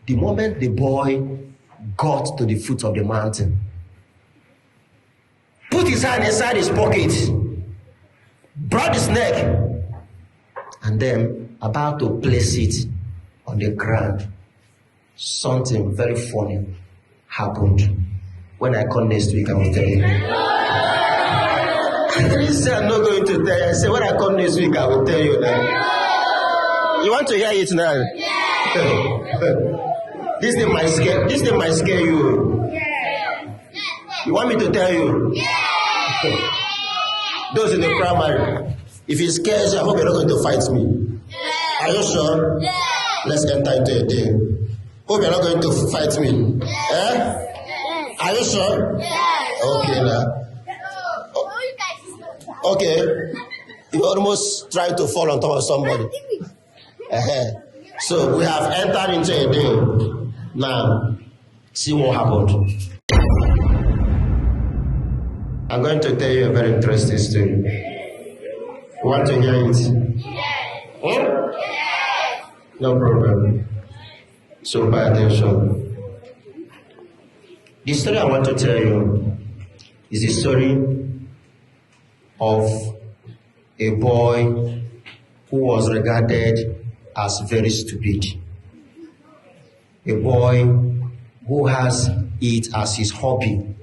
The moment the boy got to the foot of the mountain, put his hand inside his pocket, brought the snake, and then about to place it on the ground, something very funny happened. When I come next week, I will tell you. I didn't say I'm not going to tell you. I said when I come next week, I will tell you now. You want to hear it now? This thing might scare you. You want me to tell you? Those in the primary, if it scares you, I hope you're not going to fight me. Are you sure? Let's enter into a day. Hope you're not going to fight me. Are you sure? Okay now. Okay. You almost tried to fall on top of somebody. So we have entered into a day. Now, see what happened. I'm going to tell you a very interesting story. You want to hear it? Yes. No problem. So pay attention. The story I want to tell you is the story of a boy who was regarded as very stupid. A boy who has it as his hobby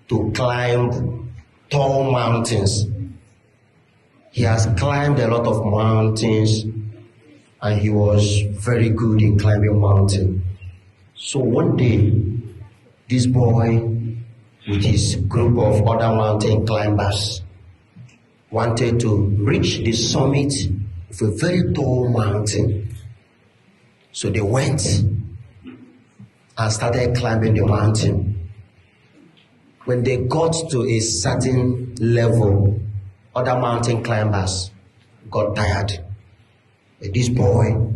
to climb tall mountains. He has climbed a lot of mountains and he was very good in climbing mountains. So one day, this boy with his group of other mountain climbers wanted to reach the summit of a very tall mountain. So they went and started climbing the mountain. When they got to a certain level, other mountain climbers got tired. But this boy,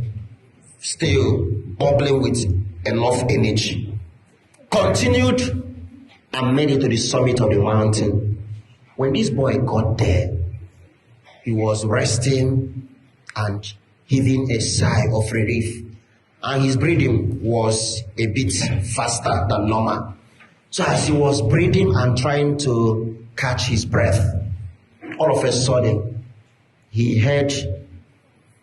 still bubbling with enough energy, continued and made it to the summit of the mountain. When this boy got there, he was resting and heaving a sigh of relief. And his breathing was a bit faster than normal. So as he was breathing and trying to catch his breath, all of a sudden, he heard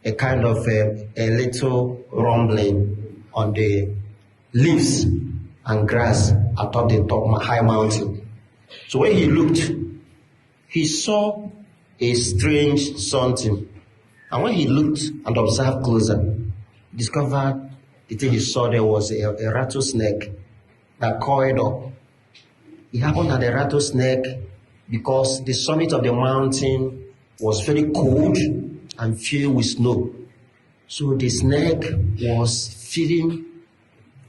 a kind of a little rumbling on the leaves and grass atop the top high mountain. So when he looked, he saw a strange something. And when he looked and observed closer, he discovered the thing he saw there was a rattlesnake that coiled up. It happened that the rattlesnake, because the summit of the mountain was very cold and filled with snow. So the snake was feeling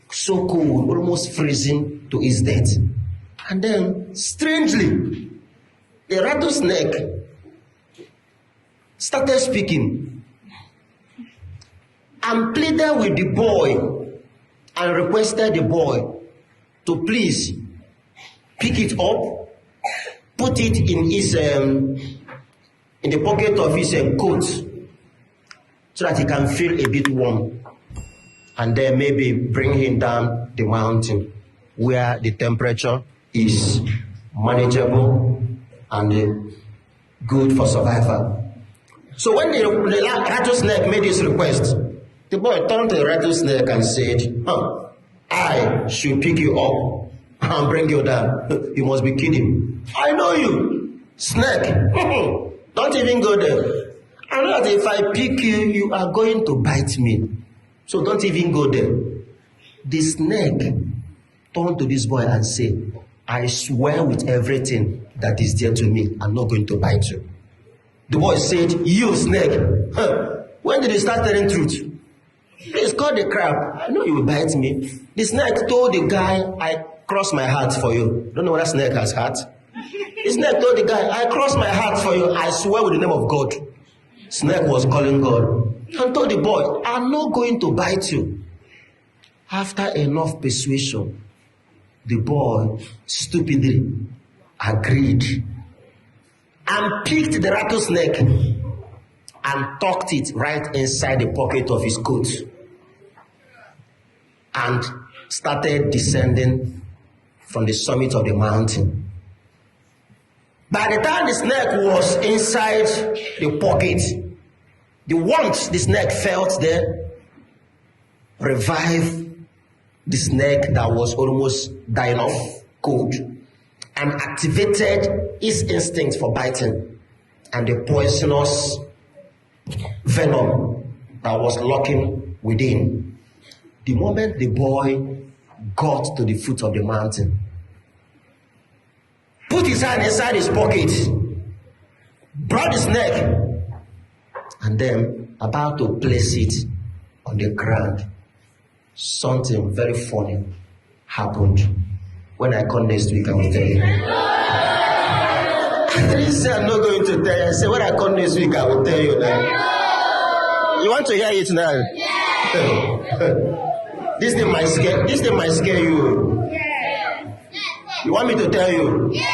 so cold, almost freezing to its death. And then, strangely, the rattlesnake started speaking and pleaded with the boy and requested the boy to please pick it up, put it in the pocket of his coat so that he can feel a bit warm, and then maybe bring him down the mountain where the temperature is manageable and good for survival. So when the rattlesnake made this request, the boy turned to the rattlesnake and said, I should pick you up and bring you down. You must be kidding. I know you, snake. Don't even go there. I know that if I pick you, you are going to bite me. So don't even go there. The snake turned to this boy and said, I swear with everything that is dear to me, I'm not going to bite you. The boy said, you snake, when did you start telling truth? Please cut the crap. I know you will bite me. The snake told the guy, I cross my heart for you. Don't know whether snake has heart. The snake told the guy, I cross my heart for you. I swear with the name of God. Snake was calling God and told the boy, I'm not going to bite you. After enough persuasion, the boy stupidly agreed and picked the rattlesnake and tucked it right inside the pocket of his coat. and started descending from the summit of the mountain. By the time the snake was inside the pocket, the warmth the snake felt there revived the snake that was almost dying of cold and activated its instinct for biting, and the poisonous venom that was lurking within. The moment the boy got to the foot of the mountain, put his hand inside his pocket, brought the snake, and then about to place it on the ground, something very funny happened. When I come next week, I will tell you. I didn't say I'm not going to tell you. I said when I come next week, I will tell you now. You want to hear it now? Yeah. This thing might scare you. Yeah. You want me to tell you? Yeah.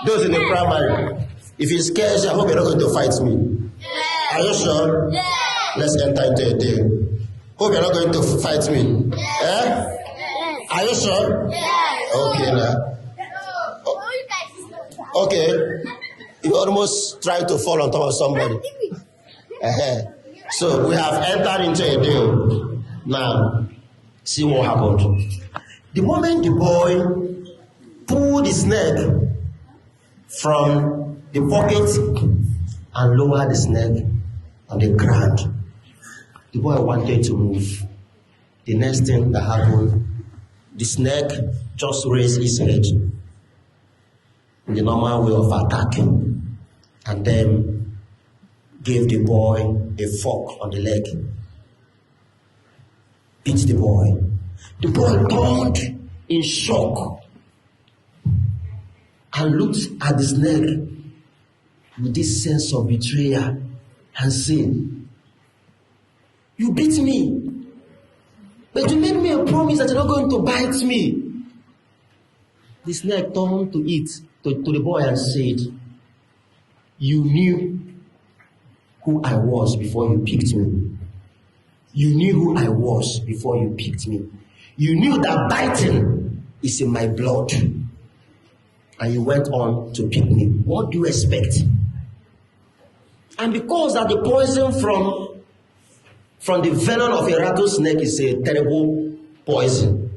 Those in the primary, if it scares you, I hope you're not going to fight me. Yeah. Are you sure? Yeah. Let's enter into a deal. Hope you're not going to fight me. Yeah. Are you sure? Yeah. Okay now. Okay. You almost tried to fall on top of somebody. So we have entered into a deal. Now, see what happened. The moment the boy pulled the snake from the pocket and lowered the snake on the ground, the boy wanted to move. The next thing that happened, the snake just raised his head in the normal way of attacking, and then gave the boy a fork on the leg. Beat the boy. The boy turned in shock and looked at the snake with this sense of betrayal and said, "You beat me, but you made me a promise that you're not going to bite me." The snake turned to the boy and said, "You knew who I was before you picked me. You knew who I was before you picked me. You knew that biting is in my blood. And you went on to pick me. What do you expect?" And because that the poison from the venom of a rattlesnake is a terrible poison,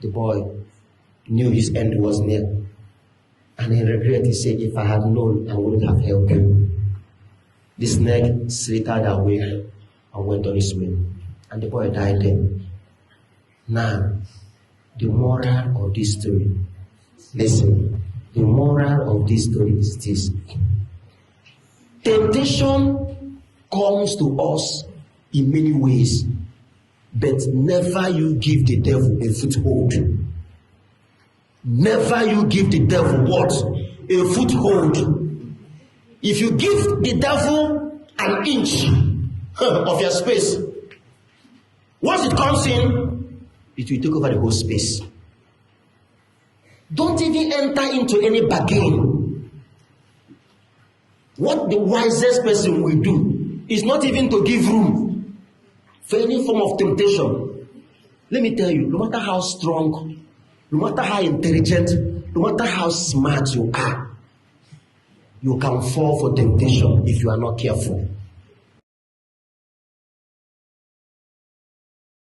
the boy knew his end was near. And in regret, he said, "If I had known, I wouldn't have helped you." The snake slithered away and went on his way. And the boy died then. Now, the moral of this story. Listen, the moral of this story is this. Temptation comes to us in many ways, but never you give the devil a foothold. Never you give the devil what? A foothold. If you give the devil an inch of your space, once it comes in, it will take over the whole space. Don't even enter into any bargain. What the wisest person will do is not even to give room for any form of temptation. Let me tell you, no matter how strong, no matter how intelligent, no matter how smart you are, you can fall for temptation if you are not careful.